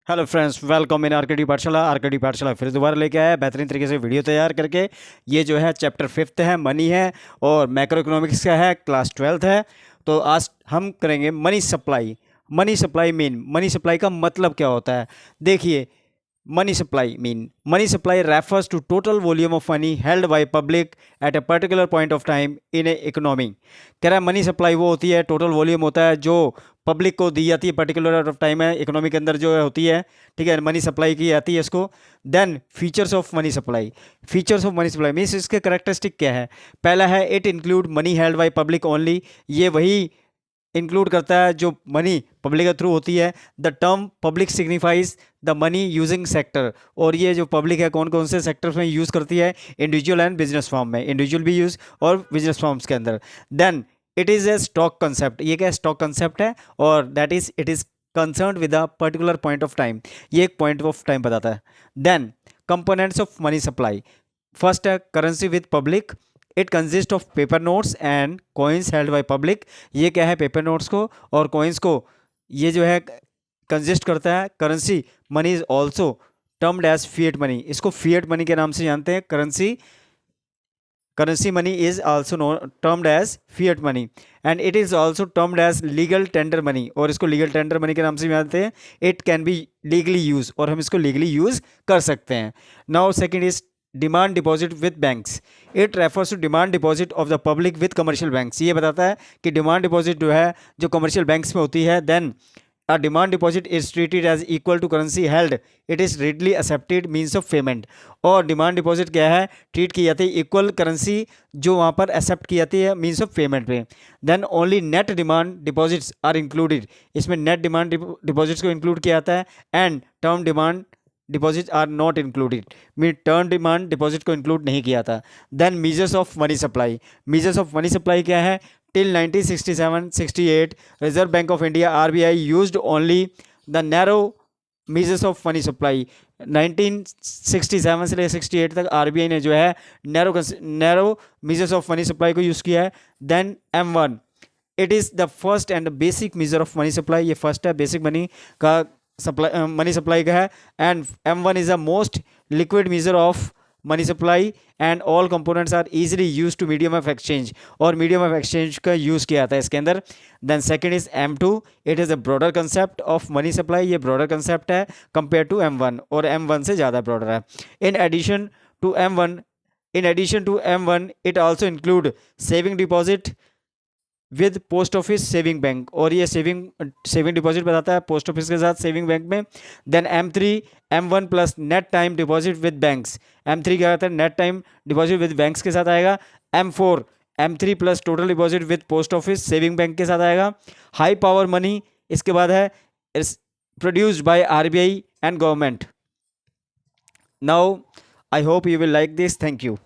Hello friends, welcome in RKD पाठशाला। RKD पाठशाला फिर दोबारा लेके आया है बेहतरीन तरीके से वीडियो तैयार करके। ये जो है चैप्टर 5 है, मनी है, और मैक्रो इकोनॉमिक्स का है, क्लास 12 है। तो आज हम करेंगे मनी सप्लाई। मनी सप्लाई का मतलब क्या होता है? देखिए, money supply refers to total volume of money held by public at a particular point of time in a economy. कह रहा है मनी सप्लाई वो होती है, टोटल वॉल्यूम होता है जो पब्लिक को दी जाती है, पर्टिकुलर ऑफ टाइम है इकोनॉमी के अंदर जो होती है, ठीक है, मनी सप्लाई की जाती है इसको। Then features of money supply means इसके करेक्टरिस्टिक क्या है? पहला है it include money held by public only. ये वही इंक्लूड करता है जो मनी पब्लिक के थ्रू होती है। The term public signifies the money using sector, और ये जो पब्लिक है कौन कौन से सेक्टर्स में यूज़ करती है? इंडिविजुअल एंड बिजनेस फॉर्म में, इंडिविजुअल भी यूज़ और बिजनेस फॉर्म्स के अंदर। Then it is a stock concept. ये क्या स्टॉक कंसेप्ट है? और that is it is concern with a particular point of time. ये एक पॉइंट ऑफ टाइम बताता है। Then components of money supply. First है currency with public. It consist of paper notes and coins held by public. ये क्या है? Paper notes को और कॉइन्स को ये जो है कंसिस्ट करता है। Currency money is also termed as fiat money. इसको फिएट मनी के नाम से जानते हैं। Currency money is also termed as fiat money and it is also termed as legal tender money, और इसको लीगल टेंडर मनी के नाम से जानते हैं। It can be legally use, और हम इसको लीगली यूज कर सकते हैं। Now second is demand deposit with banks. It refers to demand deposit of the public with commercial banks. ये बताता है कि डिमांड डिपॉजिट जो है जो कमर्शियल बैंक्स में होती है। Then a demand deposit is treated as equal to currency held. It is readily accepted means of payment. और डिमांड डिपॉजिट क्या है? ट्रीट की जाती है इक्वल करेंसी जो वहाँ पर एक्सेप्ट की जाती है मीन्स ऑफ पेमेंट पे। Then only net demand deposits are included. इसमें नेट डिमांड डिपॉजिट्स को इंक्लूड किया जाता है। And term demand deposit are not included, mean term demand deposit को इंक्लूड नहीं किया था। Then measures of money supply क्या है? Till 1967-68 reserve bank of India RBI used only the narrow measures of money supply. 1967 से लेकर 68 तक RBI ने जो है narrow measures of money supply को यूज़ किया है। Then M1 it is the first and basic measure of money supply. ये फर्स्ट है, बेसिक मनी का मनी सप्लाई का है। And M1 is the most liquid measure of money supply and all components are easily use to medium of exchange, और medium of exchange का use किया जाता है इसके अंदर। Then second is M2। It is a broader concept of money supply. ये broader concept है compare to M1, और M1 से ज़्यादा ब्रॉडर है। In addition to M1 it also include saving deposit with post office saving bank, और ये saving deposit बताता है पोस्ट ऑफिस के साथ सेविंग बैंक में। Then M3 M1 plus net time deposit with banks. M3 क्या कहता है? Net time deposit with banks के साथ आएगा। M4 M3 plus total deposit with post office saving bank के साथ आएगा। हाई पावर मनी इसके बाद है produced by RBI and government. Now I hope you will like this. Thank you.